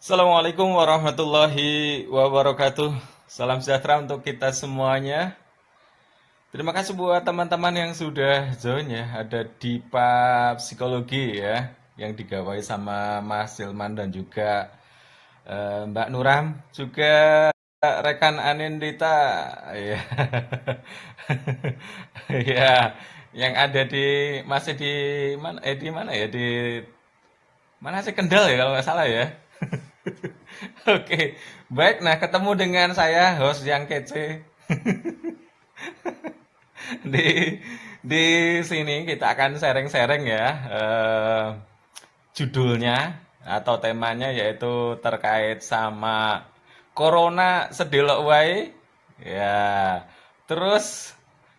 Assalamualaikum warahmatullahi wabarakatuh. Salam sejahtera untuk kita semuanya. Terima kasih buat teman-teman yang sudah join ya. Ada Dipa Psikologi ya, yang digawai sama Mas Silman dan juga Mbak Nuram. Juga rekan Anindita ya. Ya, yang ada masih di mana? Di mana ya? Di mana sih Kendal ya kalau nggak salah ya. Oke, baik. Nah, ketemu dengan saya, host yang kece. Di di sini kita akan sharing-sharing ya. Judulnya atau temanya yaitu terkait sama Corona sedelok wae. Ya. Terus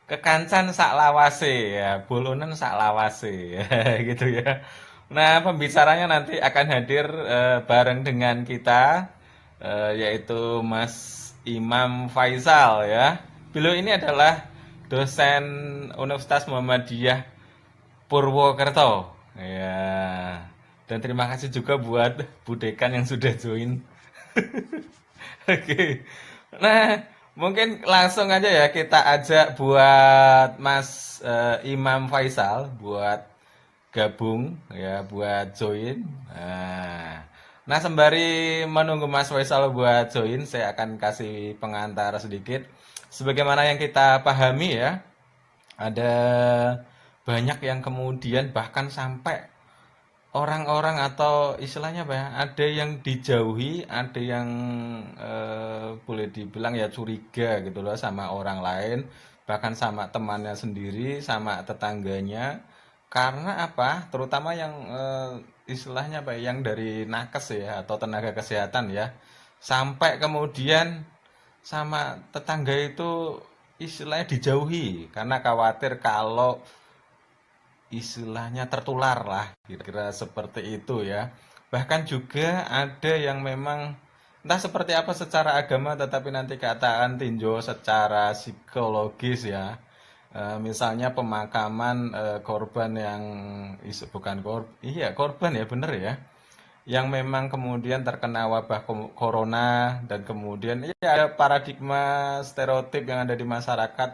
kekancan sak lawase ya, bolonen sak lawase ya, gitu ya. Nah, pembicaranya nanti akan hadir bareng dengan kita yaitu Mas Imam Faisal ya. Beliau ini adalah dosen Universitas Muhammadiyah Purwokerto. Ya. Dan terima kasih juga buat Bu Dekan yang sudah join. Oke. Nah, mungkin langsung aja ya kita ajak buat Mas Imam Faisal buat gabung ya, buat join. Nah, sembari menunggu Mas Faisal buat join, saya akan kasih pengantar sedikit. Sebagaimana yang kita pahami ya, ada banyak yang kemudian bahkan sampai orang-orang atau istilahnya apa ya, ada yang dijauhi, ada yang boleh dibilang ya curiga gitu loh sama orang lain, bahkan sama temannya sendiri, sama tetangganya. Karena apa? Terutama yang istilahnya apa ya, yang dari nakes ya atau tenaga kesehatan ya. Sampai kemudian sama tetangga itu istilahnya dijauhi karena khawatir kalau istilahnya tertular lah, kira-kira seperti itu ya. Bahkan juga ada yang memang entah seperti apa secara agama, tetapi nanti kataan tinjau secara psikologis ya. Misalnya pemakaman korban yang bukan korban, iya korban ya bener ya, yang memang kemudian terkena wabah corona, dan kemudian ya ada paradigma stereotip yang ada di masyarakat,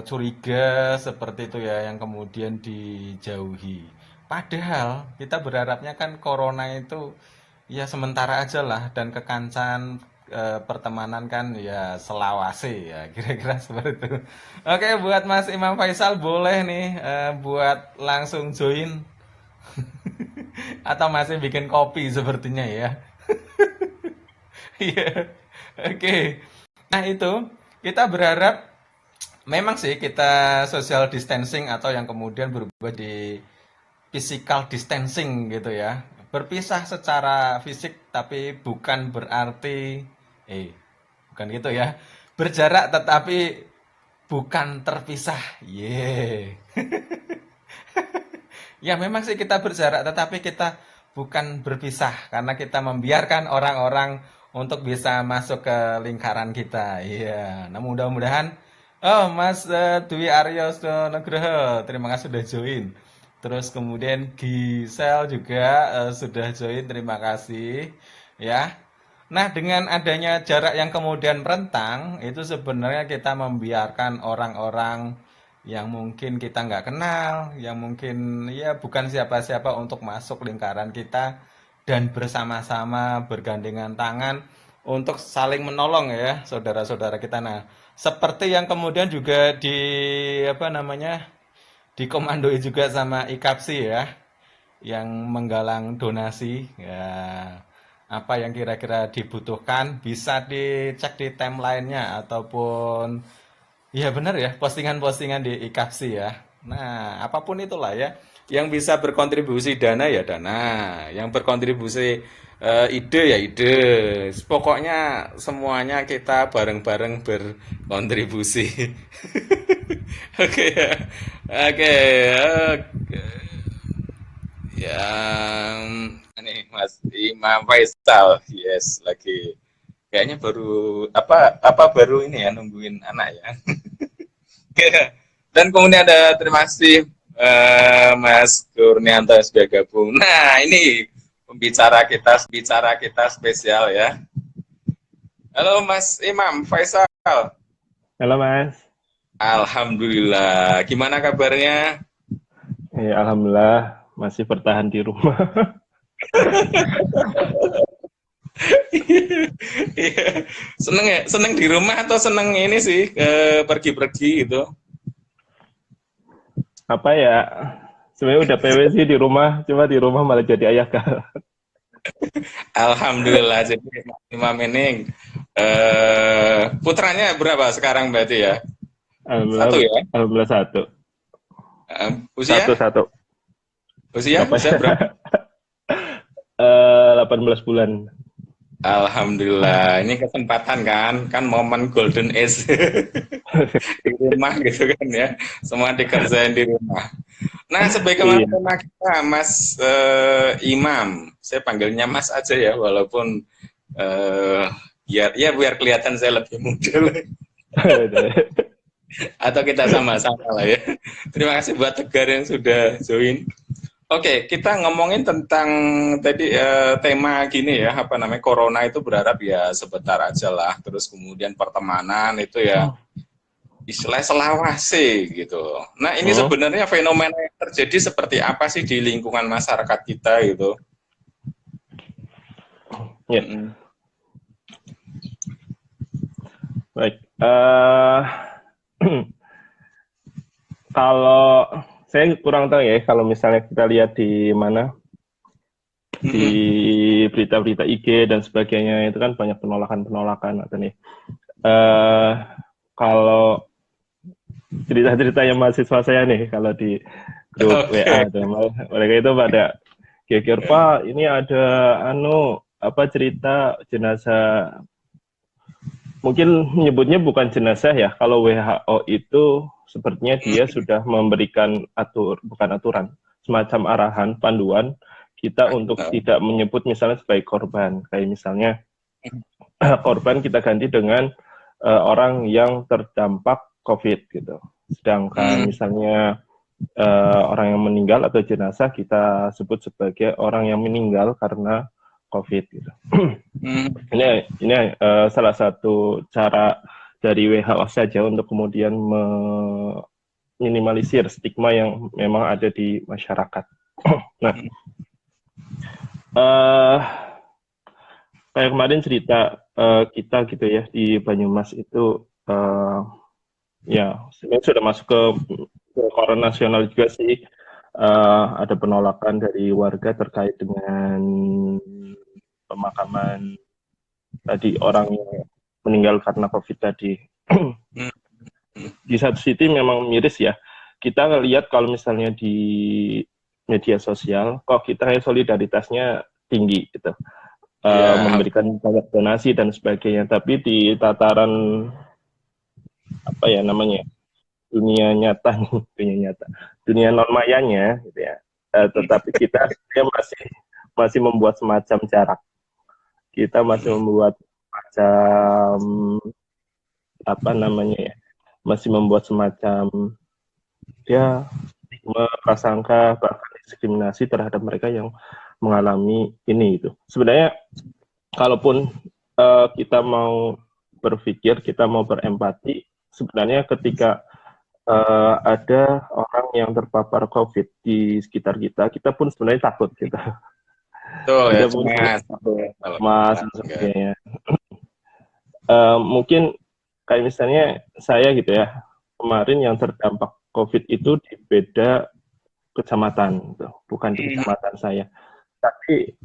curiga seperti itu ya, yang kemudian dijauhi. Padahal kita berharapnya kan corona itu ya sementara aja lah, dan kekancan pertemanan kan ya selawase ya, kira-kira seperti itu. Oke, buat Mas Imam Faisal boleh nih buat langsung join atau masih bikin kopi sepertinya ya. Iya. Oke. Nah, itu kita berharap memang sih kita social distancing atau yang kemudian berubah di physical distancing gitu ya. Berpisah secara fisik tapi bukan berarti bukan gitu ya. Berjarak tetapi bukan terpisah. Yeah. Ya memang sih kita berjarak tetapi kita bukan berpisah karena kita membiarkan orang-orang untuk bisa masuk ke lingkaran kita. Iya. Nah, mudah-mudahan Mas Dwi Aryo Nugroho, terima kasih sudah join. Terus kemudian Gisel juga sudah join, terima kasih ya. Nah, dengan adanya jarak yang kemudian rentang, itu sebenarnya kita membiarkan orang-orang yang mungkin kita nggak kenal, yang mungkin ya bukan siapa-siapa untuk masuk lingkaran kita dan bersama-sama bergandengan tangan untuk saling menolong ya, saudara-saudara kita. Nah, seperti yang kemudian juga apa namanya, dikomandoi juga sama IKAPSI ya, yang menggalang donasi ya. Apa yang kira-kira dibutuhkan bisa dicek di timeline-nya ataupun iya benar ya, postingan-postingan di IKAPSI ya. Nah, apapun itulah ya, yang bisa berkontribusi dana ya dana, yang berkontribusi ide ya ide. Pokoknya semuanya kita bareng-bareng berkontribusi. Oke ya, oke, oke. Yang ini Mas Imam Faisal, yes lagi. Kayaknya baru apa baru ini ya nungguin anak ya. Dan kemudian ada terima kasih Mas Kurnianto yang sudah gabung. Nah ini bicara kita spesial ya. Halo Mas Imam Faisal. Halo Mas, Alhamdulillah. Gimana kabarnya? Alhamdulillah masih bertahan di rumah. Iya. Seneng ya? Seneng di rumah atau seneng ini sih pergi-pergi gitu? Apa ya? Sebenarnya udah PW sih di rumah, cuma di rumah malah jadi ayah galak. Alhamdulillah. Jadi Mas Imam ini putranya berapa sekarang berarti ya? Alhamdulillah, Satu ya? alhamdulillah satu, Usia? satu. Usia? Berapa Usia ya? berapa? 18 bulan. Alhamdulillah, ini kesempatan kan momen golden age di rumah gitu kan ya, semua dikerjain di rumah. Nah, sebagaimana Iya, tema kita, Mas Imam, saya panggilnya Mas aja ya, walaupun eh, biar kelihatan saya lebih muda lah. Atau kita sama-sama lah ya. Terima kasih buat Tegar yang sudah join. Oke, kita ngomongin tentang tadi tema gini ya, apa namanya, corona itu berharap ya sebentar aja lah, terus kemudian pertemanan itu ya istilah selawase gitu. Nah, ini Hmm, sebenarnya fenomena yang terjadi seperti apa sih di lingkungan masyarakat kita gitu? ya, Mm-mm. baik. Kalau saya kurang tahu ya, kalau misalnya kita lihat di mana di Mm-mm. berita-berita IG dan sebagainya itu kan banyak penolakan-penolakan atau nih. Eh, Kalau cerita-ceritanya mahasiswa saya nih kalau di grup Oke. WA tuh, mereka itu pada geger Pak, ini ada apa cerita jenazah, mungkin menyebutnya bukan jenazah ya, kalau WHO itu sepertinya dia sudah memberikan bukan aturan, semacam arahan panduan kita untuk tidak menyebut misalnya sebagai korban, kayak misalnya korban kita ganti dengan orang yang terdampak COVID gitu. Sedangkan Mm, misalnya orang yang meninggal atau jenazah kita sebut sebagai orang yang meninggal karena COVID gitu. mm. Ini salah satu cara dari WHO saja untuk kemudian meminimalisir stigma yang memang ada di masyarakat. Nah, uh, kayak kemarin cerita kita gitu ya di Banyumas itu ya sebenarnya sudah masuk ke koran nasional juga sih. Ada penolakan dari warga terkait dengan pemakaman tadi orang yang meninggal karena COVID tadi. Di satu sisi memang miris ya. Kita lihat kalau misalnya di media sosial, kok kita solidaritasnya tinggi gitu. Ya, Memberikan banyak donasi dan sebagainya. Tapi di tataran apa ya namanya dunia nyata, dunia nyata, dunia non mayanya, gitu ya. Tetapi kita masih masih membuat semacam jarak. Kita masih membuat macam apa namanya ya, masih membuat semacam ya stigma, prasangka, bahkan diskriminasi terhadap mereka yang mengalami ini itu. Sebenarnya kalaupun kita mau berpikir, kita mau berempati, sebenarnya ketika ada orang yang terpapar COVID di sekitar kita, kita pun sebenarnya takut gitu. betul ya, Kita pun cemas. mas dan sebagainya. Mungkin kayak misalnya saya gitu ya, kemarin yang terdampak COVID itu di beda kecamatan, gitu. Bukan di kecamatan saya. Tapi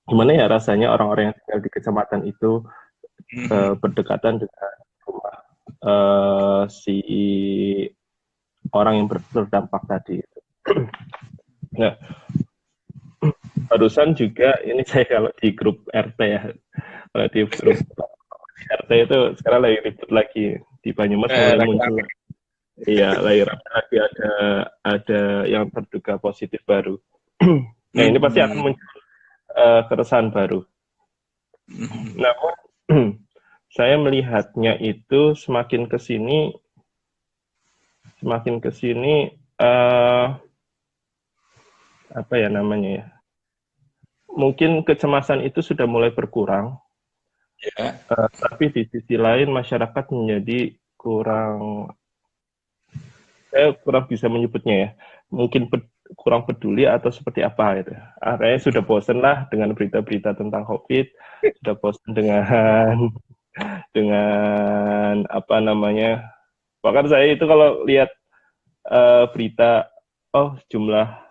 gimana ya rasanya orang-orang yang tinggal di kecamatan itu berdekatan dengan rumah si orang yang terdampak tadi. Nah, barusan juga ini saya kalau di grup RT ya, kalau di grup RT itu sekarang lagi ribut lagi di Banyumas mulai muncul, iya lagi lagi ada yang terduga positif baru. Nah ini pasti akan muncul keresahan baru. Namun saya melihatnya itu semakin ke sini apa ya namanya ya? mungkin kecemasan itu sudah mulai berkurang, Ya. tapi di sisi lain masyarakat menjadi kurang, saya kurang bisa menyebutnya ya, mungkin kurang peduli atau seperti apa itu. Kayaknya sudah bosan lah dengan berita-berita tentang COVID, sudah bosan dengan apa namanya. Bahkan saya itu kalau lihat berita, oh jumlah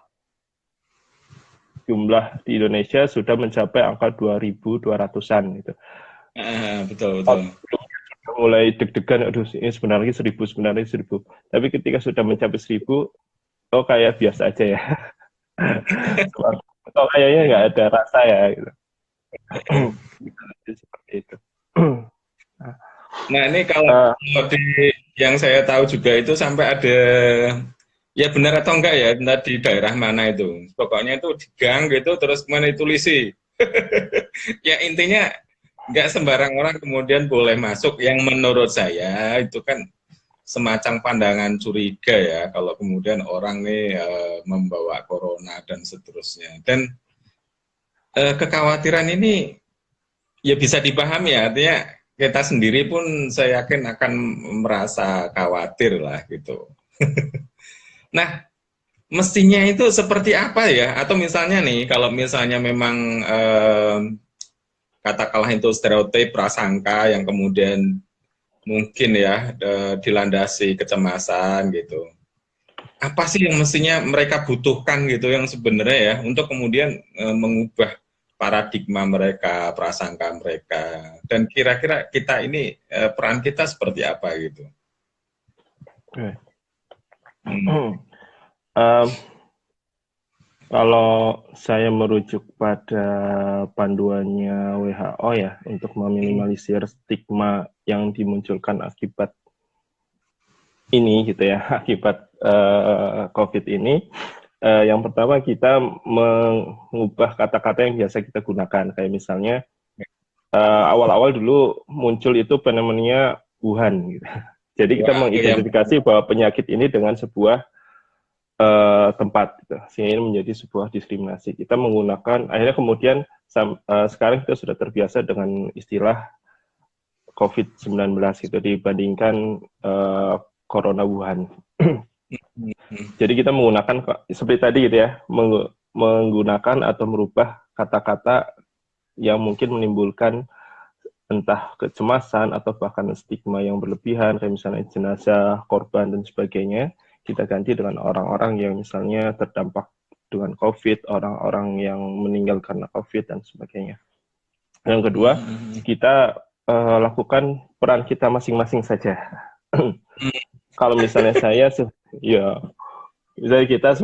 di Indonesia sudah mencapai angka 2.200-an gitu. Betul, Oh, betul. mulai deg-degan, aduh ini sebenarnya 1.000. Tapi ketika sudah mencapai 1.000, oh kayak biasa aja ya. Oh kayaknya nggak ada rasa ya gitu. Seperti itu. Nah, ini kalau di yang saya tahu juga itu sampai ada, ya benar atau enggak ya, entah di daerah mana itu. Pokoknya itu di gang gitu, terus kemudian ditulisi. Ya intinya nggak sembarang orang kemudian boleh masuk, yang menurut saya itu kan semacam pandangan curiga ya, kalau kemudian orang nih membawa corona dan seterusnya. Dan kekhawatiran ini ya bisa dipahami ya, artinya kita sendiri pun saya yakin akan merasa khawatir lah gitu. Nah, mestinya itu seperti apa ya? Atau misalnya nih, kalau misalnya memang katakanlah itu stereotip prasangka yang kemudian mungkin ya dilandasi kecemasan gitu. Apa sih yang mestinya mereka butuhkan gitu yang sebenarnya ya untuk kemudian mengubah paradigma mereka, prasangka mereka, dan kira-kira kita ini peran kita seperti apa gitu? Kalau saya merujuk pada panduannya WHO ya untuk meminimalisir stigma yang dimunculkan akibat ini gitu ya, akibat COVID ini. Yang pertama kita mengubah kata-kata yang biasa kita gunakan, kayak misalnya awal-awal dulu muncul itu fenomena Wuhan gitu. Jadi kita mengidentifikasi bahwa penyakit ini dengan sebuah tempat gitu, sehingga ini menjadi sebuah diskriminasi. Kita menggunakan, akhirnya kemudian sekarang kita sudah terbiasa dengan istilah COVID-19 gitu dibandingkan Corona Wuhan. Jadi kita menggunakan seperti tadi gitu ya, menggunakan atau merubah kata-kata yang mungkin menimbulkan entah kecemasan atau bahkan stigma yang berlebihan, kayak misalnya jenazah, korban dan sebagainya, kita ganti dengan orang-orang yang misalnya terdampak dengan COVID, orang-orang yang meninggal karena COVID dan sebagainya. Yang kedua, kita lakukan peran kita masing-masing saja. Kalau misalnya saya, ya misalnya kita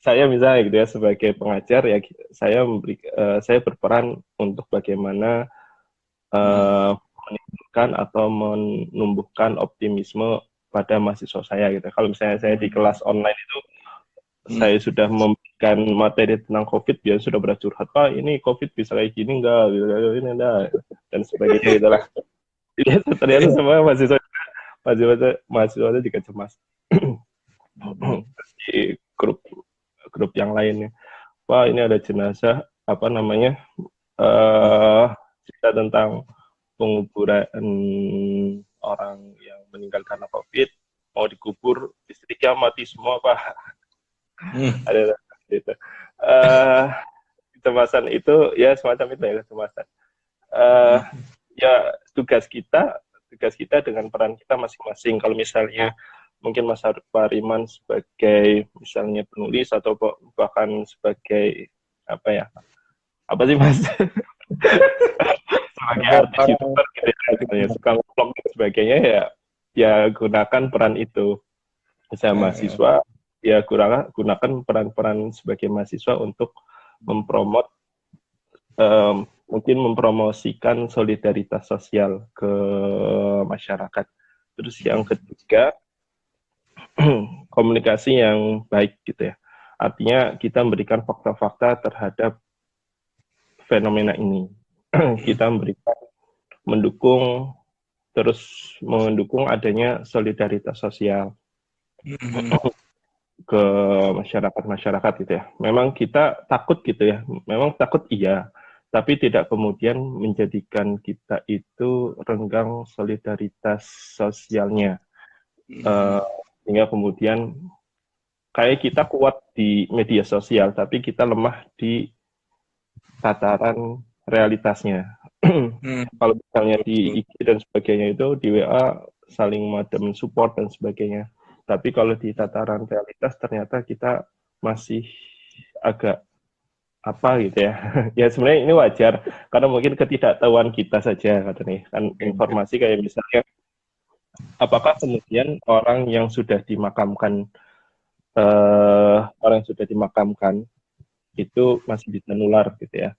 saya misalnya gitu ya sebagai pengajar ya, saya berperan untuk bagaimana menimbulkan atau menumbuhkan optimisme pada mahasiswa saya gitu. Kalau misalnya saya di kelas online itu saya sudah memberikan materi tentang COVID, dia sudah bercurhat, Pak ini COVID bisa kayak gini enggak, gitu, ini enggak, dan sebagainya gitulah. Ternyata semua mahasiswa juga cemas. Di grup yang lainnya, Pak ini ada jenazah apa namanya cerita tentang penguburan orang yang meninggal karena COVID, mau dikubur, istrinya mati semua Pak. Ada gitu. Kecemasan itu ya semacam itu ya, kecemasan. Ya tugas kita dengan peran kita masing-masing. Kalau misalnya mungkin Mas Pariman sebagai misalnya penulis atau bahkan sebagai apa sih Mas? Sebagai artis YouTuber gitu ya, suka vlog dan sebagainya ya gunakan peran itu. Saya mahasiswa ya gunakan peran-peran sebagai mahasiswa untuk mungkin mempromosikan solidaritas sosial ke masyarakat. Terus yang ketiga, komunikasi yang baik gitu ya. Artinya kita memberikan fakta-fakta terhadap fenomena ini. Kita mendukung adanya solidaritas sosial. ke masyarakat gitu ya. Memang kita takut gitu ya. Memang takut iya, tapi tidak kemudian menjadikan kita itu renggang solidaritas sosialnya. Sehingga kemudian kayak kita kuat di media sosial, tapi kita lemah di tataran realitasnya. Kalau misalnya di IG dan sebagainya itu di WA saling support dan sebagainya. Tapi kalau di tataran realitas ternyata kita masih agak apa gitu ya. Ya sebenarnya ini wajar karena mungkin ketidaktahuan kita saja katanya. Kan informasi kayak misalnya apakah kemudian orang yang sudah dimakamkan itu masih bisa nular gitu ya.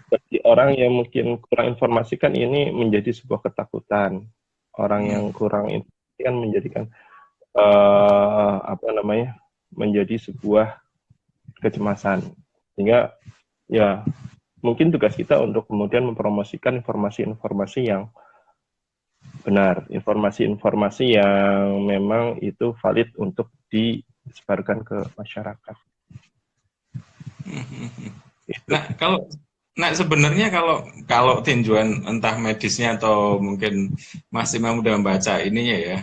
Bagi orang yang mungkin kurang informasi kan ini menjadi sebuah ketakutan. Orang yang kurang informasi kan menjadikan menjadi sebuah kecemasan. Sehingga ya mungkin tugas kita untuk kemudian mempromosikan informasi-informasi yang benar, informasi-informasi yang memang itu valid untuk disebarkan ke masyarakat. Nah, sebenarnya kalau tinjauan entah medisnya atau mungkin Mas Imam udah membaca ininya ya.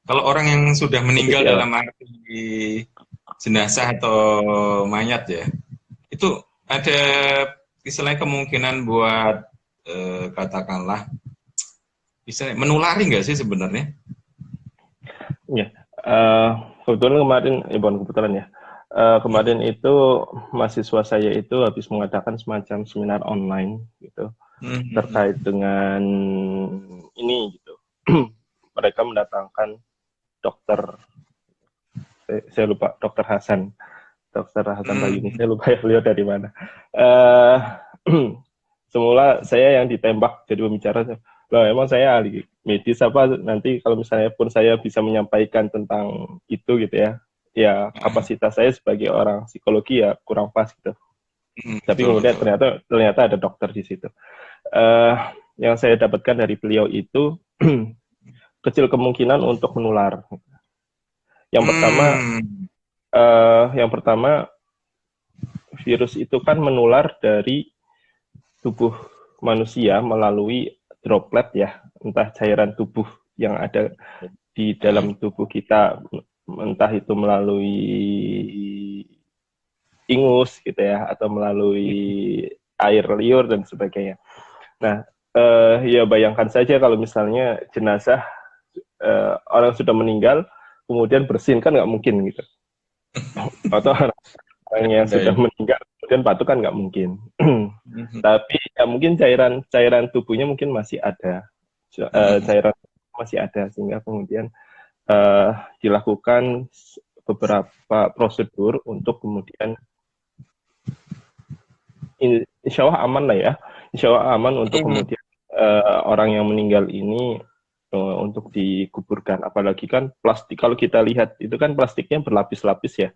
Kalau orang yang sudah meninggal dalam arti jenazah atau mayat ya, itu ada istilahnya kemungkinan buat katakanlah bisa menulari nggak sih sebenarnya? Ya, kebetulan kemarin, kemarin itu mahasiswa saya itu habis mengadakan semacam seminar online gitu terkait dengan ini gitu. Mereka mendatangkan dokter, saya lupa, dokter Hasan Bayuni, saya lupa ya beliau dari mana. Semula saya yang ditembak jadi pembicara. Loh, emang saya ahli medis apa, nanti kalau misalnya pun saya bisa menyampaikan tentang itu gitu ya kapasitas saya sebagai orang psikologi ya kurang pas gitu. Tapi kemudian ternyata ada dokter di situ. Yang saya dapatkan dari beliau itu kecil kemungkinan untuk menular. Yang pertama virus itu kan menular dari tubuh manusia melalui droplet ya, entah cairan tubuh yang ada di dalam tubuh kita, entah itu melalui ingus gitu ya, atau melalui air liur dan sebagainya. Nah, ya bayangkan saja kalau misalnya jenazah orang sudah meninggal, kemudian bersin kan nggak mungkin gitu. Atau orang yang sudah meninggal kemudian batuk kan nggak mungkin. Tapi ya mungkin cairan tubuhnya mungkin masih ada, cairan masih ada, sehingga kemudian dilakukan beberapa prosedur untuk kemudian insya Allah aman lah ya, insya Allah aman untuk kemudian orang yang meninggal ini untuk dikuburkan. Apalagi kan plastik, kalau kita lihat itu kan plastiknya berlapis-lapis ya,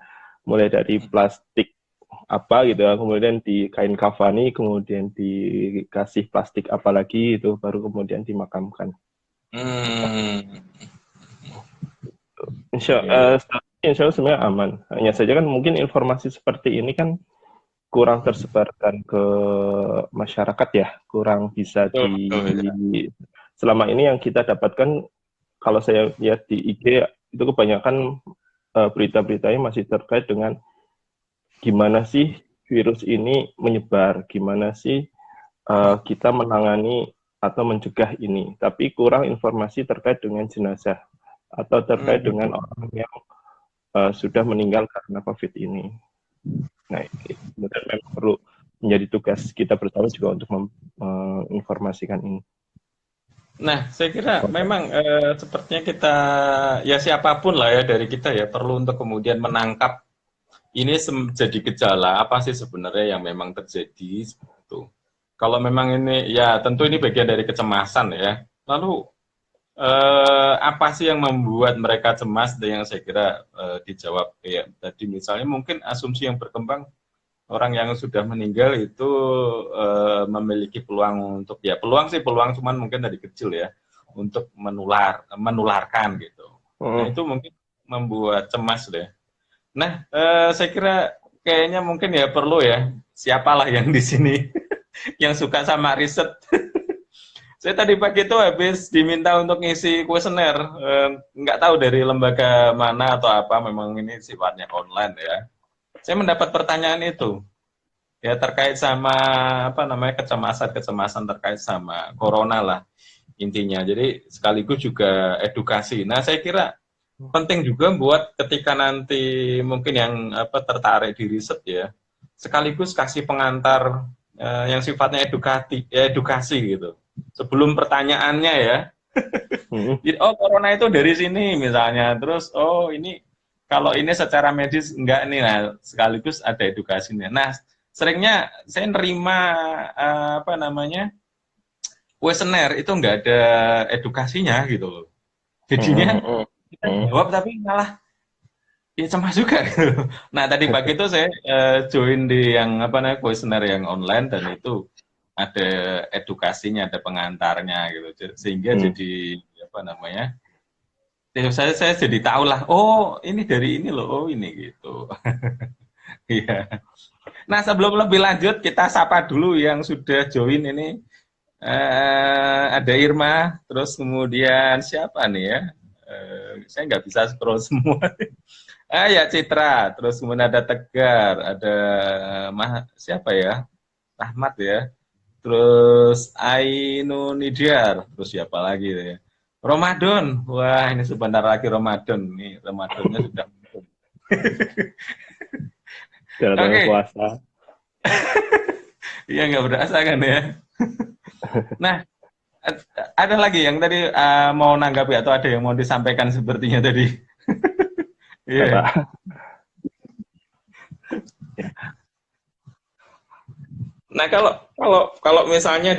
mulai dari plastik apa gitu ya, kemudian di kain kafani, kemudian dikasih plastik apa lagi, itu baru kemudian dimakamkan. Insya Allah sebenarnya aman. Hanya saja kan mungkin informasi seperti ini kan kurang tersebarkan ke masyarakat ya, kurang bisa selama ini yang kita dapatkan, kalau saya lihat di IG itu kebanyakan berita-beritanya masih terkait dengan gimana sih virus ini menyebar, gimana sih kita menangani atau mencegah ini, tapi kurang informasi terkait dengan jenazah atau terkait dengan orang yang sudah meninggal karena COVID ini. Nah, benar memang perlu menjadi tugas kita bersama juga untuk menginformasikan ini. Nah, saya kira memang sepertinya kita, ya siapapun lah ya dari kita ya, perlu untuk kemudian menangkap ini menjadi gejala apa sih sebenarnya yang memang terjadi itu. Kalau memang ini, ya tentu ini bagian dari kecemasan ya. Lalu apa sih yang membuat mereka cemas, dan yang saya kira dijawab ya tadi, misalnya mungkin asumsi yang berkembang orang yang sudah meninggal itu memiliki peluang untuk, ya peluang cuman mungkin dari kecil ya, untuk menularkan gitu. Nah itu mungkin membuat cemas deh. Nah, saya kira kayaknya mungkin ya perlu ya, siapalah yang di sini yang suka sama riset. Saya tadi pagi itu habis diminta untuk ngisi kuesioner, nggak tahu dari lembaga mana atau apa, memang ini sifatnya online ya. Saya mendapat pertanyaan itu, ya terkait sama apa namanya kecemasan terkait sama corona lah intinya. Jadi sekaligus juga edukasi. Nah, saya kira penting juga buat ketika nanti mungkin yang apa tertarik di riset ya, sekaligus kasih pengantar yang sifatnya edukasi gitu. Sebelum pertanyaannya ya. Jadi, oh corona itu dari sini misalnya. Terus oh ini kalau ini secara medis enggak nih, nah sekaligus ada edukasinya. Nah, seringnya saya nerima apa namanya kuesioner itu enggak ada edukasinya gitu loh. Jadinya kita jawab tapi malah ya cemas juga gitu. Nah, tadi pagi itu saya join di yang apa namanya kuesioner yang online dan itu ada edukasinya, ada pengantarnya gitu. Sehingga jadi apa namanya? Ya, saya jadi tahu lah. Oh, ini dari ini loh. Oh, ini gitu. Iya. Nah, sebelum lebih lanjut kita sapa dulu yang sudah join ini. Ada Irma, terus kemudian siapa nih ya? Saya nggak bisa scroll semua. Ya Citra, terus kemudian ada Tegar, ada siapa ya? Rahmat ya. Terus Ainu Nidyar, terus siapa lagi ya? Ramadan, wah ini sebentar lagi Ramadan, nih Ramadannya sudah. Oke. Puasa. Iya nggak berasa kan ya. Nah, ada lagi yang tadi mau nanggapi atau ada yang mau disampaikan sepertinya tadi. Iya. Nah, kalau misalnya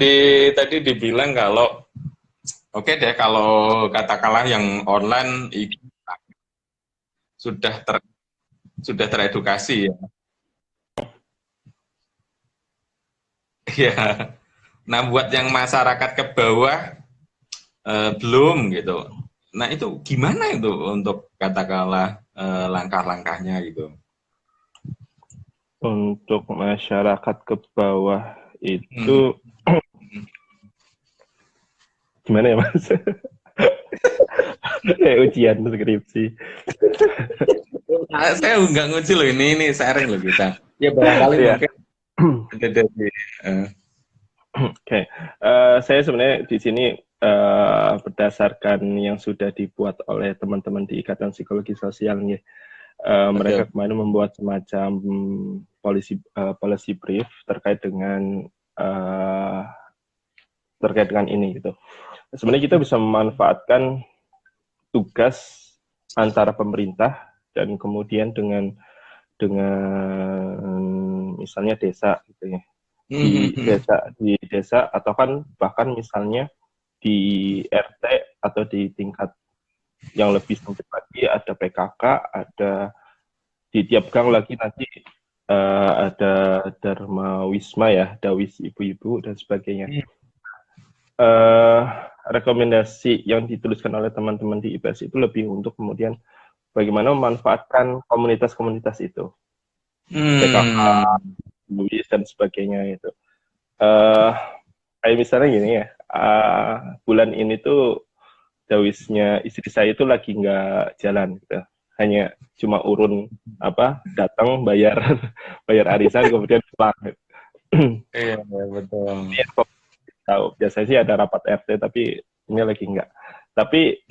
tadi dibilang kalau oke deh kalau katakanlah yang online sudah teredukasi ya. Iya. Nah, buat yang masyarakat ke bawah belum gitu. Nah, itu gimana itu untuk katakanlah langkah-langkahnya gitu? Untuk masyarakat ke bawah itu gimana ya Mas? Kayak ujian skripsi. Saya nggak nguji loh, ini sharing loh kita. Ya barangkali mungkin ada dari. Oke, saya sebenarnya di sini berdasarkan yang sudah dibuat oleh teman-teman di Ikatan Psikologi Sosial nih. Mereka kemarin membuat semacam policy brief terkait dengan ini gitu. Sebenarnya kita bisa memanfaatkan tugas antara pemerintah dan kemudian dengan misalnya desa gitu ya. Di desa atau kan bahkan misalnya di RT atau di tingkat yang lebih sempit lagi ada PKK, ada di tiap gang lagi nanti ada Dharma Wisma ya, Dawis ibu-ibu dan sebagainya. Rekomendasi yang dituliskan oleh teman-teman di IPS itu lebih untuk kemudian bagaimana memanfaatkan komunitas-komunitas itu, PKK, Dawis dan sebagainya itu. Kayak misalnya gini ya, bulan ini tuh Dawisnya istri saya itu lagi nggak jalan gitu. Hanya cuma urun datang bayar arisan kemudian pulang. Iya betul. Tahu biasanya sih ada rapat RT tapi ini lagi nggak. Tapi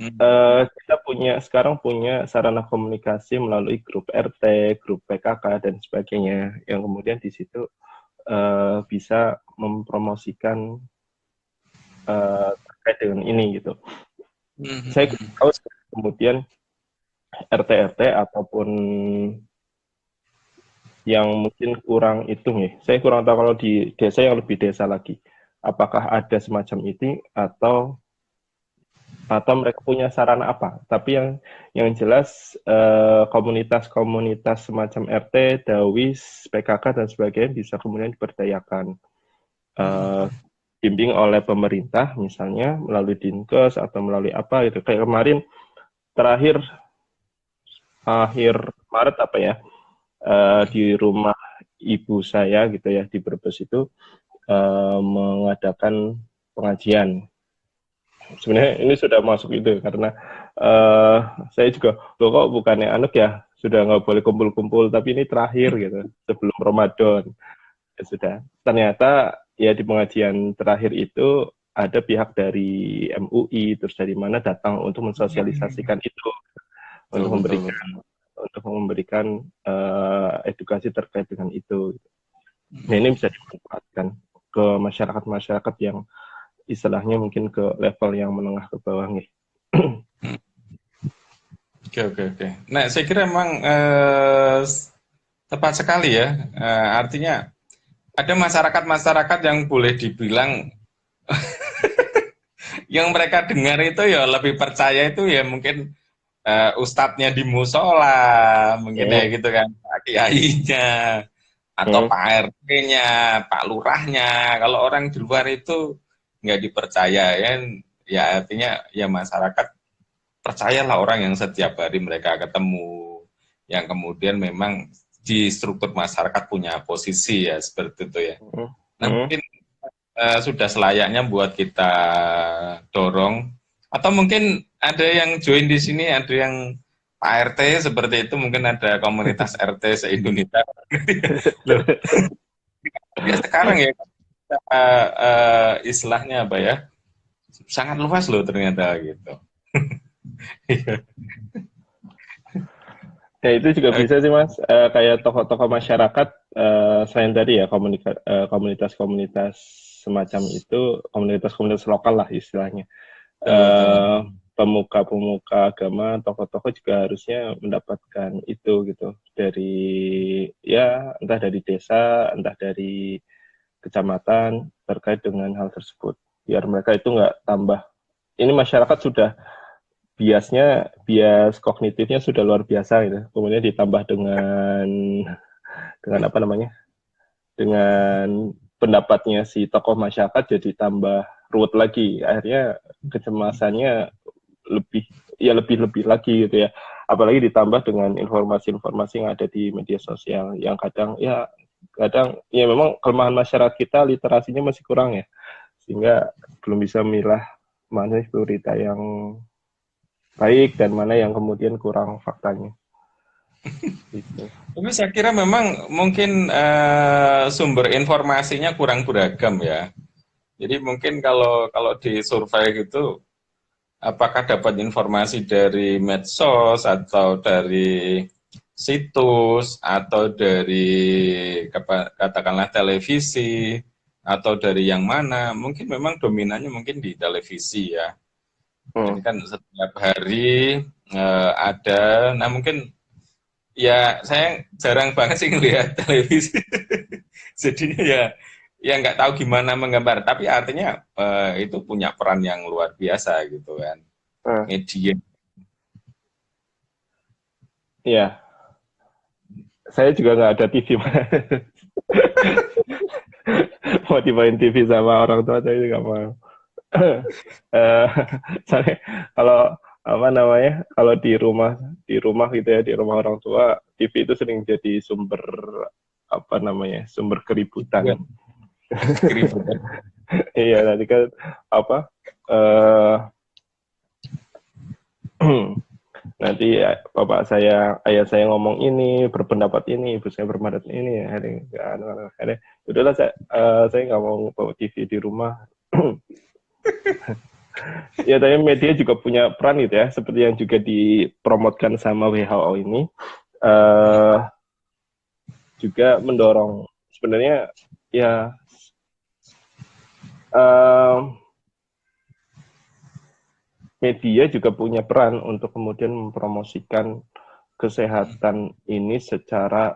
kita sekarang punya sarana komunikasi melalui grup RT, grup PKK dan sebagainya yang kemudian di situ bisa mempromosikan terkait dengan ini gitu. Saya tahu kemudian RT-RT ataupun yang mungkin kurang itu nih. Saya kurang tahu kalau di desa yang lebih desa lagi. Apakah ada semacam itu atau mereka punya sarana apa? Tapi yang jelas komunitas-komunitas semacam RT, Dawis, PKK dan sebagainya bisa kemudian diberdayakan. Bimbing oleh pemerintah misalnya melalui Dinkes atau melalui apa gitu. Kayak kemarin terakhir akhir Maret apa ya, di rumah ibu saya gitu ya di Brebes itu mengadakan pengajian. Sebenarnya ini sudah masuk itu karena saya juga loh kok bukannya anak ya sudah nggak boleh kumpul-kumpul tapi ini terakhir gitu sebelum Ramadan ya sudah ternyata ya di pengajian terakhir itu ada pihak dari MUI terus dari mana datang untuk mensosialisasikan itu Betul, untuk betul, memberikan betul. edukasi terkait dengan itu. Nah ini bisa dimanfaatkan ke masyarakat-masyarakat yang istilahnya mungkin ke level yang menengah ke bawah nih. Oke, oke, oke. Nah, saya kira memang tepat sekali ya. Artinya ada masyarakat-masyarakat yang boleh dibilang yang mereka dengar itu ya lebih percaya itu ya mungkin ustadznya di musola, mungkin ya Hmm, gitu kan, Pak Kiainya, atau hmm, Pak RT-nya, Pak Lurahnya. Kalau orang di luar itu nggak dipercaya ya, ya artinya ya masyarakat percayalah orang yang setiap hari mereka ketemu, yang kemudian memang di struktur masyarakat punya posisi ya seperti itu ya. hmm, Nah hmm. mungkin sudah selayaknya buat kita dorong, atau mungkin ada yang join di sini, ada yang Pak RT seperti itu, mungkin ada komunitas RT se-Indonesia. Loh, ya sekarang ya istilahnya apa ya, sangat luas loh ternyata gitu. Ya itu juga bisa sih Mas. Kayak tokoh-tokoh masyarakat selain tadi ya komunitas-komunitas semacam itu, komunitas-komunitas lokal lah istilahnya. Betul, betul. Pemuka-pemuka agama, tokoh-tokoh juga harusnya mendapatkan itu gitu dari ya entah dari desa, entah dari kecamatan terkait dengan hal tersebut. Biar mereka itu nggak tambah. Ini masyarakat sudah bias kognitifnya sudah luar biasa gitu. Kemudian ditambah dengan apa namanya? Dengan pendapatnya si tokoh masyarakat jadi tambah ruwet lagi. Akhirnya kecemasannya lebih lebih lagi gitu ya. Apalagi ditambah dengan informasi-informasi yang ada di media sosial yang kadang ya memang kelemahan masyarakat kita literasinya masih kurang ya. Sehingga belum bisa memilah mana berita yang baik dan mana yang kemudian kurang faktanya. Gitu. Tapi saya kira memang mungkin sumber informasinya kurang beragam ya. Jadi mungkin kalau kalau di survei gitu, apakah dapat informasi dari medsos atau dari situs atau dari katakanlah televisi atau dari yang mana? Mungkin memang dominannya mungkin di televisi ya. Jadi Hmm. kan setiap hari ada, nah mungkin ya saya jarang banget sih ngelihat televisi. Jadinya ya nggak tahu gimana menggambar. Tapi artinya itu punya peran yang luar biasa gitu kan. Nah, Media. iya, saya juga nggak ada TV. Mau dimain TV sama orang tua saya juga mau. Eh, Soalnya kalau apa namanya, kalau di rumah gitu ya, di rumah orang tua, TV itu sering jadi sumber apa namanya, sumber keributan. Keributan. Iya, tadi kan apa? eh Nanti ya, ayah saya ngomong ini, berpendapat ini, ibu saya berpendapat ini, ya, akhirnya udahlah saya nggak mau bawa TV di rumah. Ya, tapi media juga punya peran gitu ya, seperti yang juga dipromotkan sama WHO ini, eh juga mendorong sebenarnya ya eh, media juga punya peran untuk kemudian mempromosikan kesehatan ini secara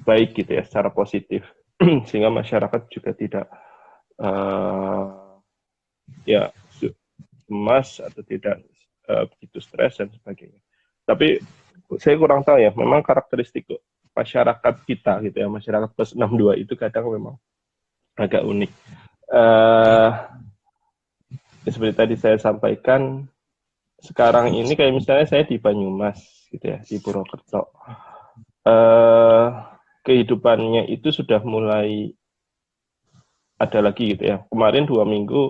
baik gitu ya, secara positif sehingga masyarakat juga tidak ya cemas atau tidak begitu stres dan sebagainya. Tapi saya kurang tahu ya, memang karakteristik masyarakat kita gitu ya, masyarakat plus 62 itu kadang memang agak unik. Seperti tadi saya sampaikan, sekarang ini kayak misalnya saya di Banyumas gitu ya, di Purwokerto. Eh, kehidupannya itu sudah mulai ada lagi gitu ya. Kemarin 2 minggu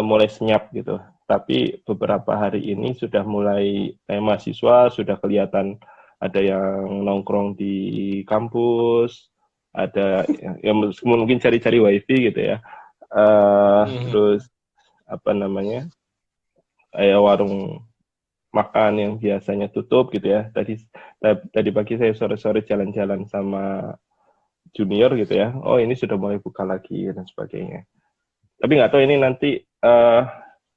mulai senyap gitu. Tapi beberapa hari ini sudah mulai mahasiswa sudah kelihatan ada yang nongkrong di kampus, ada yang mungkin cari-cari wifi gitu ya. Terus apa namanya, kayak warung makan yang biasanya tutup gitu ya. Tadi pagi saya sore-sore jalan-jalan sama junior gitu ya. Oh ini sudah mulai buka lagi dan sebagainya. Tapi nggak tahu ini nanti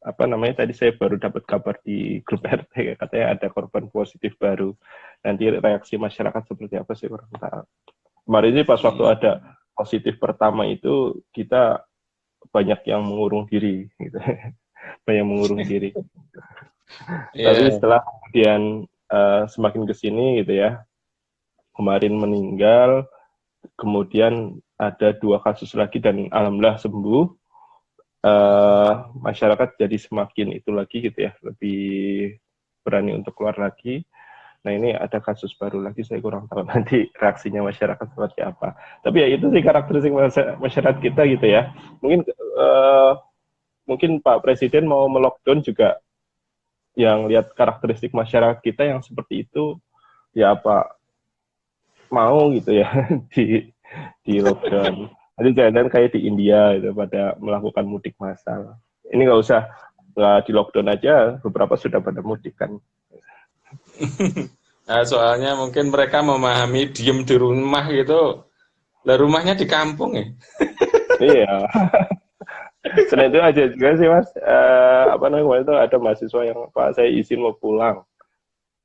apa namanya, tadi saya baru dapat kabar di grup RT katanya ada korban positif baru. Nanti reaksi masyarakat seperti apa sih kurang tahu. Kemarin sih pas waktu ada positif pertama itu kita banyak yang mengurung diri gitu. Banyak mengurung diri. Tapi setelah kemudian semakin ke sini gitu ya. Kemarin meninggal, kemudian ada 2 kasus lagi dan alhamdulillah sembuh. Masyarakat jadi semakin itu lagi gitu ya, lebih berani untuk keluar lagi. Nah ini ada kasus baru lagi, saya kurang tahu nanti reaksinya masyarakat seperti apa. Tapi ya itu sih karakteristik masyarakat kita gitu ya. Mungkin Pak Presiden mau melockdown juga, yang lihat karakteristik masyarakat kita yang seperti itu, ya apa mau gitu ya di lockdown. Jadi jangan kayak di India itu pada melakukan mudik massal. Ini nggak di lockdown aja, beberapa sudah pada mudik kan. Nah, soalnya mungkin mereka memahami diem di rumah gitu. Lah rumahnya di kampung ya. Iya. Selain itu aja juga sih Mas, apa namanya, itu ada mahasiswa yang Pak saya izin mau pulang.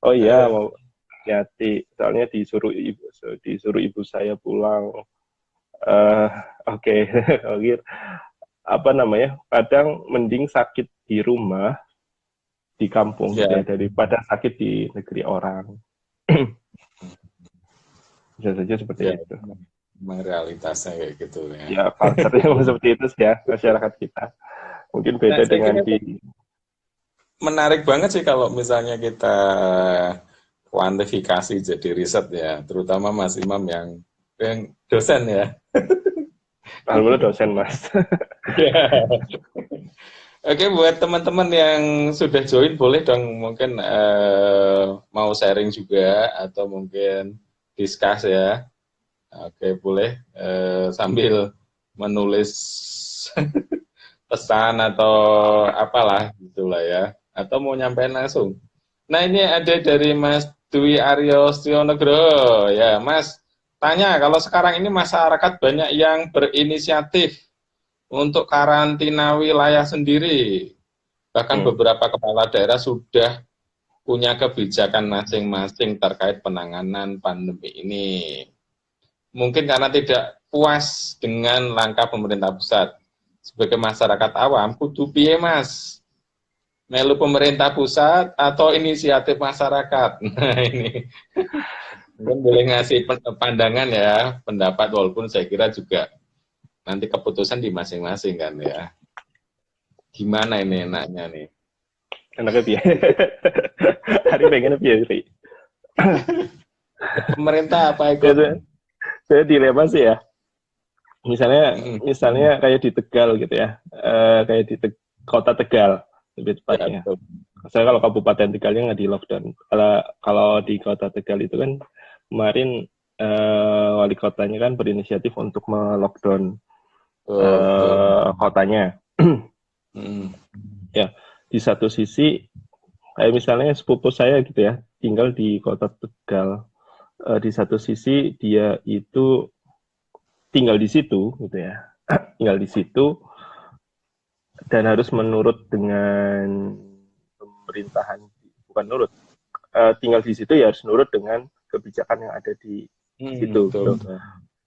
Oh iya mau hati, soalnya disuruh ibu saya pulang. Oke. Apa namanya, kadang mending sakit di rumah di kampung ya, daripada sakit di negeri orang. Bisa saja seperti itu. Memang realitasnya kayak gitu ya. Ya, culture-nya seperti itu sih ya masyarakat kita. Mungkin beda dengan di. Menarik banget sih kalau misalnya kita kuantifikasi jadi riset ya, terutama Mas Imam yang dosen ya. Alhamdulillah dosen Mas. Oke, buat teman-teman yang sudah join boleh dong mungkin mau sharing juga atau mungkin discuss ya. Oke, boleh sambil menulis pesan atau apalah gitulah ya, atau mau nyampein langsung. Nah, ini ada dari Mas Dwi Aryo Stionegro ya, Mas. Tanya, kalau sekarang ini masyarakat banyak yang berinisiatif untuk karantina wilayah sendiri. Bahkan beberapa kepala daerah sudah punya kebijakan masing-masing terkait penanganan pandemi ini. Mungkin karena tidak puas dengan langkah pemerintah pusat. Sebagai masyarakat awam, kudu piye Mas? Melu pemerintah pusat atau inisiatif masyarakat? Nah ini mungkin boleh ngasih pandangan ya, pendapat, walaupun saya kira juga nanti keputusan di masing-masing kan ya. Gimana ini enaknya nih? Enaknya piye? Hari pengen piye sih? Pemerintah apa ikut? Saya dilema sih ya. Misalnya kayak di Tegal gitu ya, kayak di kota Tegal lebih tepatnya. Ya, saya kalau Kabupaten Tegalnya nggak di lockdown. Kalau di kota Tegal itu kan kemarin wali kotanya kan berinisiatif untuk melockdown kotanya. Ya, di satu sisi kayak misalnya sepupu saya gitu ya, tinggal di kota Tegal. Di satu sisi dia itu tinggal di situ gitu ya, tinggal di situ dan harus menurut dengan pemerintahan, bukan nurut, tinggal di situ ya harus nurut dengan kebijakan yang ada di situ. Gitu.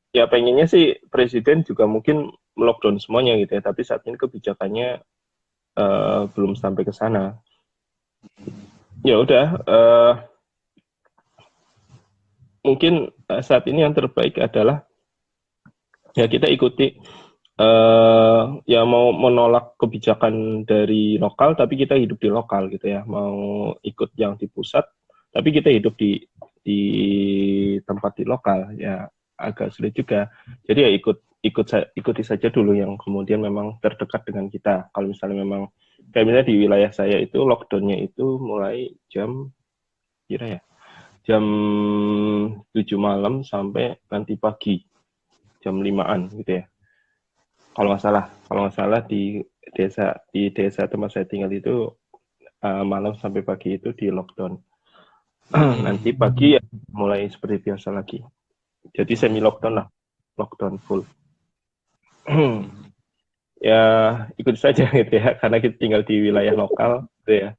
Ya pengennya sih presiden juga mungkin melockdown semuanya gitu ya, tapi saat ini kebijakannya belum sampai ke sana. Ya udah, mungkin saat ini yang terbaik adalah ya kita ikuti ya mau menolak kebijakan dari lokal tapi kita hidup di lokal gitu ya, mau ikut yang di pusat tapi kita hidup di tempat di lokal ya, agak sulit juga. Jadi ya ikuti saja dulu yang kemudian memang terdekat dengan kita. Kalau misalnya memang kayak misalnya di wilayah saya itu lockdownnya itu mulai kira ya jam 7 malam sampai nanti pagi jam 5-an gitu ya. Kalau nggak salah di desa tempat saya tinggal itu malam sampai pagi itu di lockdown. Nanti pagi ya mulai seperti biasa lagi. Jadi semi lockdown lah, lockdown full. Ya ikut saja gitu ya, karena kita tinggal di wilayah lokal gitu ya.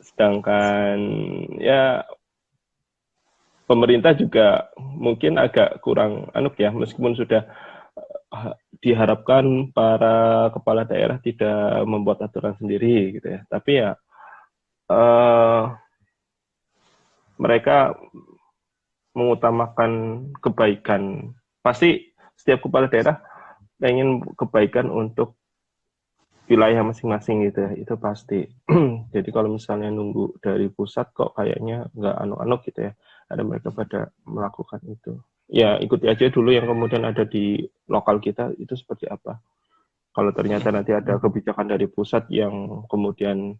Sedangkan ya pemerintah juga mungkin agak kurang ya, meskipun sudah diharapkan para kepala daerah tidak membuat aturan sendiri gitu ya, tapi ya mereka mengutamakan kebaikan. Pasti setiap kepala daerah ingin kebaikan untuk wilayah masing-masing gitu ya, itu pasti. Jadi kalau misalnya nunggu dari pusat kok kayaknya nggak anu-anu gitu ya, ada mereka pada melakukan itu. Ya ikuti aja dulu yang kemudian ada di lokal kita itu seperti apa. Kalau ternyata nanti ada kebijakan dari pusat yang kemudian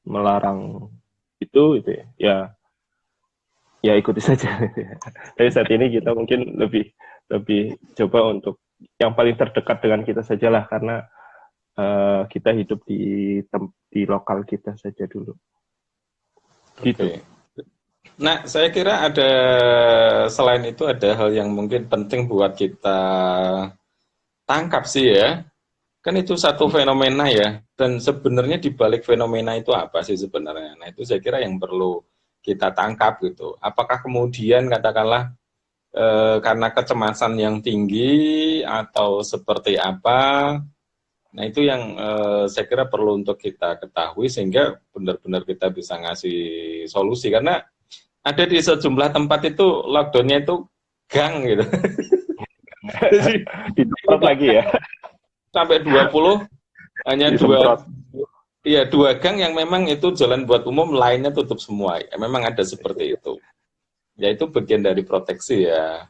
melarang itu ya ikuti saja. Tapi saat ini kita mungkin lebih coba untuk yang paling terdekat dengan kita sajalah, karena kita hidup di lokal kita saja dulu. Gitu. Oke. Nah, saya kira selain itu ada hal yang mungkin penting buat kita tangkap sih ya. Kan itu satu fenomena ya. Dan sebenarnya di balik fenomena itu apa sih sebenarnya? Nah, itu saya kira yang perlu kita tangkap gitu. Apakah kemudian katakanlah karena kecemasan yang tinggi atau seperti apa? Nah, itu yang saya kira perlu untuk kita ketahui sehingga benar-benar kita bisa ngasih solusi. Karena ada di sejumlah tempat itu lockdown-nya itu gang gitu. Disemprot lagi ya. Sampai 20 hanya dua gang yang memang itu jalan buat umum, lainnya tutup semua. Ya, memang ada seperti itu. Ya itu bagian dari proteksi ya.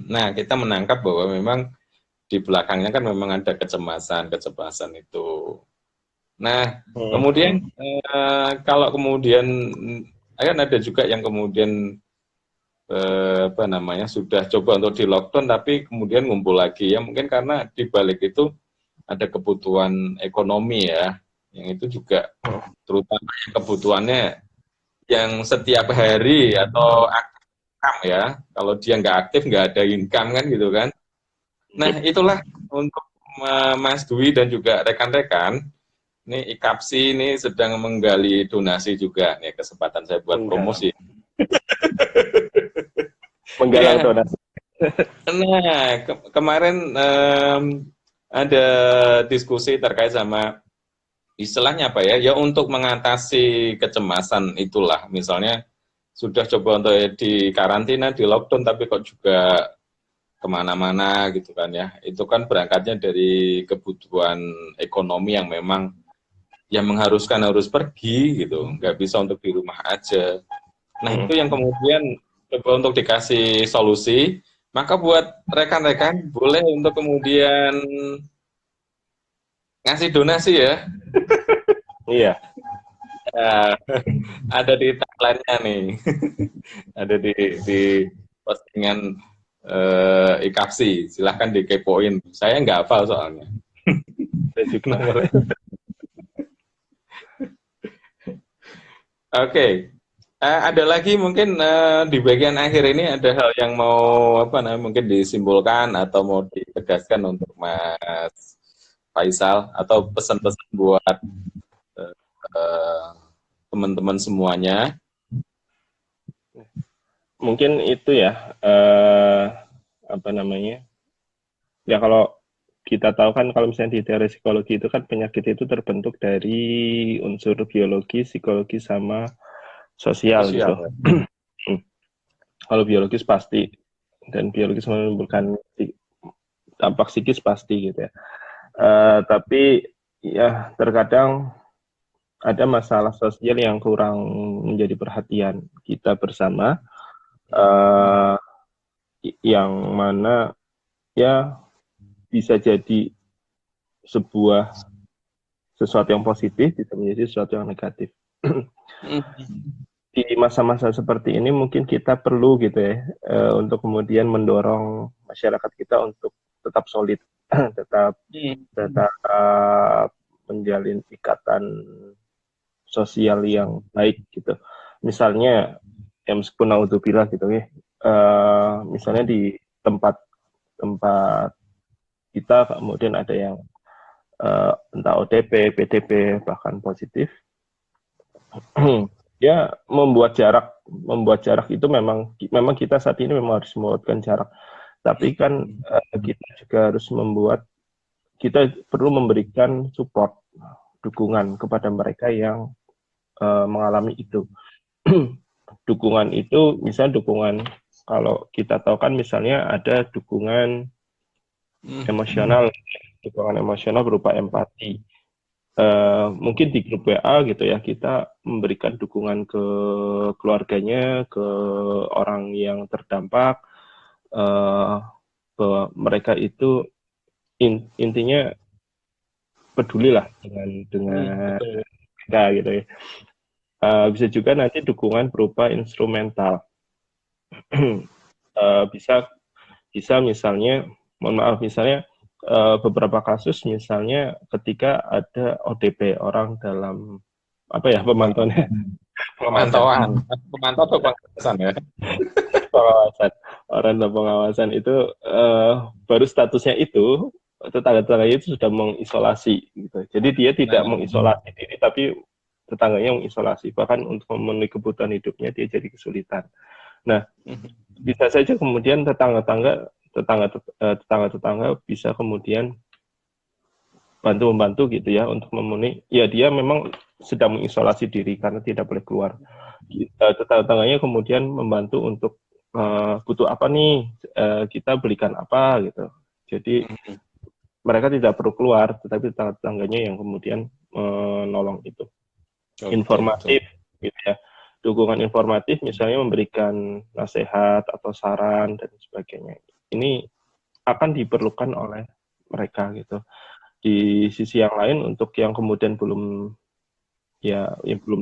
Nah, kita menangkap bahwa memang di belakangnya kan memang ada kecemasan itu. Nah, kemudian kalau kemudian kan ada juga yang kemudian sudah coba untuk di lockdown tapi kemudian ngumpul lagi ya, mungkin karena di balik itu ada kebutuhan ekonomi ya, yang itu juga terutama kebutuhannya yang setiap hari atau income ya, kalau dia nggak aktif nggak ada income kan gitu kan. Nah itulah untuk Mas Dwi dan juga rekan-rekan, ini IKAPSI ini sedang menggali donasi juga nih, kesempatan saya buat promosi. Menggalang donasi. Nah, kemarin ada diskusi terkait sama istilahnya apa ya? Ya untuk mengatasi kecemasan itulah. Misalnya sudah coba untuk di karantina, di lockdown, tapi kok juga kemana-mana gitu kan ya. Itu kan berangkatnya dari kebutuhan ekonomi yang memang yang mengharuskan harus pergi gitu, nggak bisa untuk di rumah aja. Nah itu yang kemudian coba untuk dikasih solusi. Maka buat rekan-rekan boleh untuk kemudian ngasih donasi ya. Iya. Ada di tagline-nya nih. Ada di postingan IKAPSI. Silahkan dikepoin. Saya nggak hafal soalnya. Oke. Ada lagi mungkin di bagian akhir ini ada hal yang mau mungkin disimpulkan atau mau ditegaskan untuk Mas Faisal atau pesan-pesan buat teman-teman semuanya. Mungkin itu ya ya kalau kita tahu kan kalau misalnya di teori psikologi itu kan penyakit itu terbentuk dari unsur biologi, psikologi sama sosial. Gitu. Kalau biologis pasti dan biologis menimbulkan dampak psikis pasti gitu ya. Tapi ya terkadang ada masalah sosial yang kurang menjadi perhatian kita bersama, yang mana ya bisa jadi sebuah sesuatu yang positif, bisa menjadi sesuatu yang negatif. Di masa-masa seperti ini mungkin kita perlu gitu ya, untuk kemudian mendorong masyarakat kita untuk tetap solid, tetap menjalin ikatan sosial yang baik gitu. Misalnya, ya meskipun naudzubillah gitu ya, misalnya di tempat kita kemudian ada yang entah ODP, PDP, bahkan positif, ya membuat jarak itu memang kita saat ini memang harus membuatkan jarak. Tapi kan kita juga harus kita perlu memberikan support, dukungan kepada mereka yang mengalami itu. Dukungan itu, misalnya dukungan, kalau kita tahu kan misalnya ada dukungan emosional, dukungan emosional berupa empati. Mungkin di grup WA gitu ya, kita memberikan dukungan ke keluarganya, ke orang yang terdampak, bahwa mereka itu intinya pedulilah dengan kita gitu ya. Bisa juga nanti dukungan berupa instrumental. Bisa misalnya, mohon maaf, misalnya beberapa kasus misalnya ketika ada ODP, orang dalam pemantauan atau pengawasan ya. Pengawasan, orang dalam pengawasan itu baru statusnya itu tetangga-tetangganya itu sudah mengisolasi gitu. Jadi dia tidak mengisolasi diri, tapi tetangganya mengisolasi, bahkan untuk memenuhi kebutuhan hidupnya dia jadi kesulitan. Nah, bisa saja kemudian tetangga bisa kemudian membantu gitu ya untuk memenuhi, ya dia memang sedang mengisolasi diri karena tidak boleh keluar. Tetangganya kemudian membantu untuk butuh apa nih, kita belikan apa gitu. Jadi mereka tidak perlu keluar, tetapi tetangganya yang kemudian menolong itu. Informatif gitu ya. Dukungan informatif misalnya memberikan nasihat atau saran dan sebagainya. Ini akan diperlukan oleh mereka gitu. Di sisi yang lain, untuk yang kemudian belum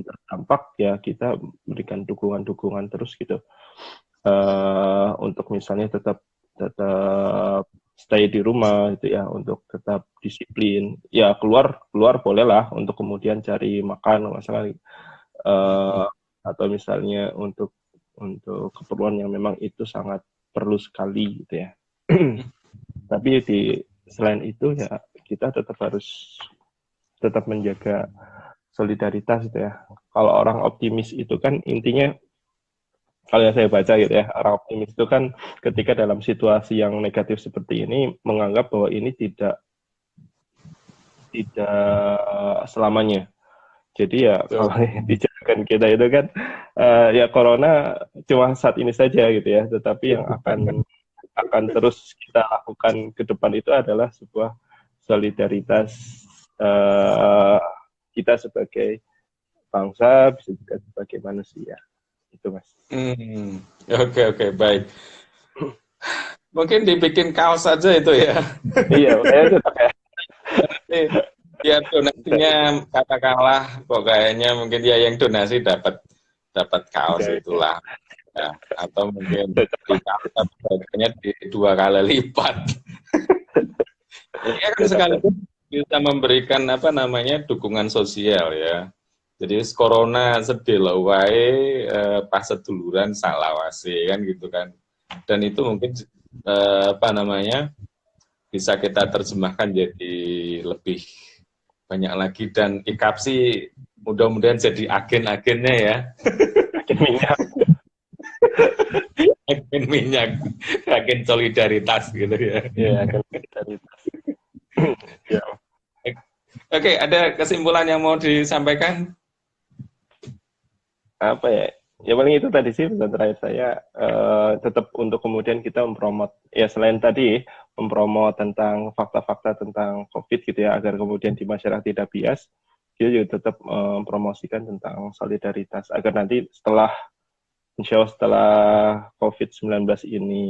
terdampak, ya kita berikan dukungan terus gitu. Untuk misalnya tetap stay di rumah gitu ya, untuk tetap disiplin. Ya keluar bolehlah untuk kemudian cari makan misalnya, atau misalnya untuk keperluan yang memang itu sangat perlu sekali gitu ya. Tapi selain itu ya kita harus tetap menjaga solidaritas gitu ya. Kalau orang optimis itu kan intinya, kalau yang saya baca gitu ya, orang optimis itu kan ketika dalam situasi yang negatif seperti ini menganggap bahwa ini tidak selamanya. Jadi ya kalau dijalankan kita itu kan ya corona cuma saat ini saja gitu ya, tetapi yang akan terus kita lakukan ke depan itu adalah sebuah solidaritas kita sebagai bangsa, bisa juga sebagai manusia. Itu Mas. Oke, baik. Mungkin dibikin kaos saja itu ya. Iya, saya tetap ya. Ya donasinya katakanlah kok kayaknya mungkin ya yang donasi dapat kaos itulah ya. Atau mungkin harganya di 2 kali lipat. Ini kan sekaligus bisa memberikan dukungan sosial ya. Jadi corona sedih lah wae pas seduluran salawase kan gitu kan. Dan itu mungkin bisa kita terjemahkan jadi lebih banyak lagi, dan IKAPSI mudah-mudahan jadi agen-agennya ya. Agen minyak, agen solidaritas gitu ya. Iya, agen solidaritas. Ya. Oke, ada kesimpulan yang mau disampaikan? Apa ya? Ya paling itu tadi sih pesan terakhir saya, tetap untuk kemudian kita mempromot ya, selain tadi mempromot tentang fakta-fakta tentang COVID gitu ya, agar kemudian di masyarakat tidak bias, dia juga tetap mempromosikan tentang solidaritas agar nanti setelah insya Allah setelah COVID-19 ini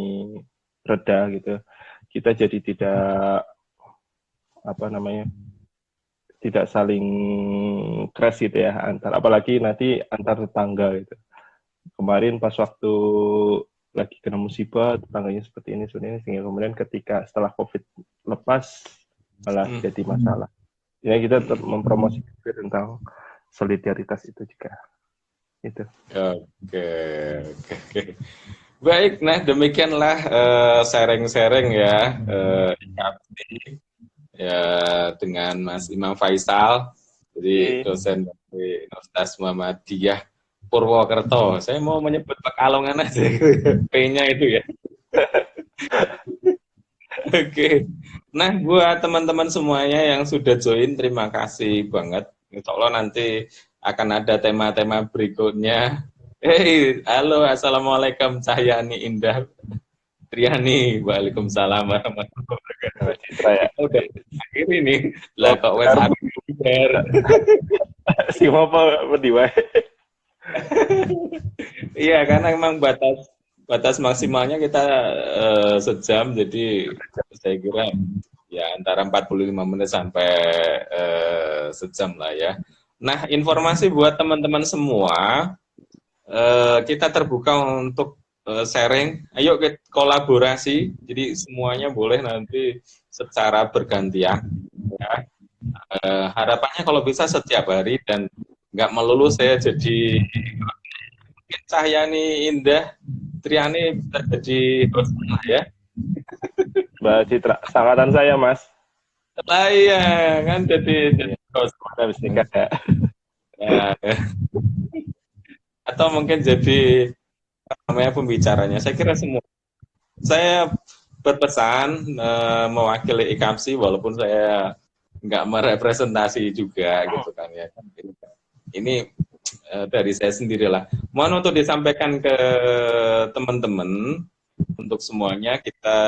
reda gitu, kita jadi tidak apa namanya, tidak saling crash gitu ya, apalagi nanti antar tetangga gitu. Kemarin pas waktu lagi kena musibah, tetangganya seperti ini, sehingga kemudian ketika setelah COVID lepas, malah jadi masalah. Ya kita tetap mempromosikan tentang solidaritas itu juga. Itu. Oke, oke. Baik, nah demikianlah sharing-sharing ya, ya dengan Mas Imam Faisal, jadi dosen dari Universitas Muhammadiyah Purwokerto. Saya mau menyebut Pekalongan aja, P-nya itu ya. Oke. Nah, buat teman-teman semuanya yang sudah join, terima kasih banget. Insya Allah nanti akan ada tema-tema berikutnya. Halo, assalamualaikum, Cahyani Indah Triani. Waalaikumsalam warahmatullahi wabarakatuh. Udah akhir ini. Lah kok wes si apa berdiwa. Iya, karena emang batas maksimalnya kita sejam, jadi saya kira ya antara 45 menit sampai sejam lah ya. Nah, informasi buat teman-teman semua, kita terbuka untuk sharing. Ayo kita kolaborasi, jadi semuanya boleh nanti secara bergantian. Ya. Harapannya kalau bisa setiap hari dan nggak melulu saya jadi Cahyani Indah Triani bisa jadi host lah ya. Mbak Citra, sangkatan saya Mas. Lah iya, kan jadi host. Habis nikah ya. Ya. Atau mungkin jadi namanya pembicaranya. Saya kira semua. Saya berpesan mewakili IKAPSI walaupun saya nggak merepresentasi juga gitu kan ya. Ini dari saya sendirilah. Mohon untuk disampaikan ke teman-teman, untuk semuanya kita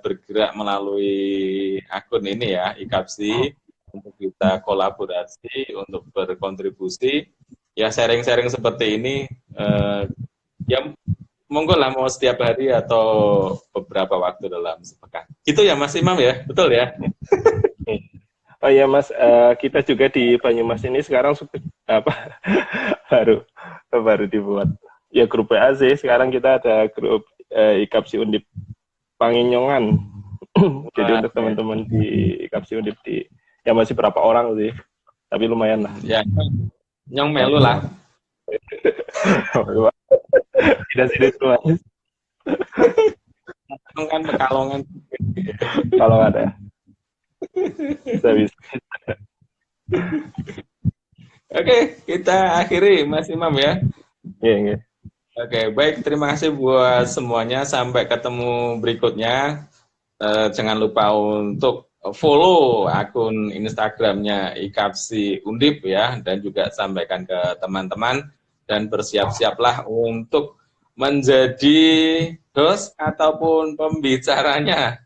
bergerak melalui akun ini ya, IKAPSI, untuk kita kolaborasi, untuk berkontribusi. Ya sharing-sharing seperti ini, ya monggo lah mau setiap hari atau beberapa waktu dalam sepekan. Gitu ya Mas Imam ya, betul ya? Oh iya Mas, kita juga di Banyumas ini sekarang baru dibuat ya grup WA sih. Sekarang kita ada grup IKAPSI Undip Panginyongan. Jadi untuk teman-teman di IKAPSI Undip ya masih berapa orang sih, tapi lumayan lah. Ya, nyong melu lah. Tidak sih semua. Kan Pekalongan. Kalau ada. Bisa. Oke, kita akhiri Mas Imam ya. Iya. Oke, baik, terima kasih buat semuanya. Sampai ketemu berikutnya. Jangan lupa untuk follow akun Instagramnya IKAPSI Undip ya, dan juga sampaikan ke teman-teman dan bersiap-siaplah untuk menjadi host ataupun pembicaranya.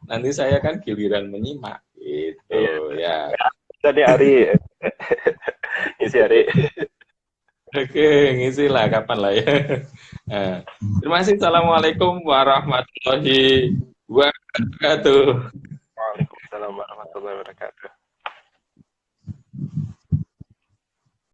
Nanti saya kan giliran menyimak gitu ya. Tadi Ari ngisi Ari. Oke, ngisi lah kapan lah ya. Terima kasih. Assalamualaikum warahmatullahi wabarakatuh.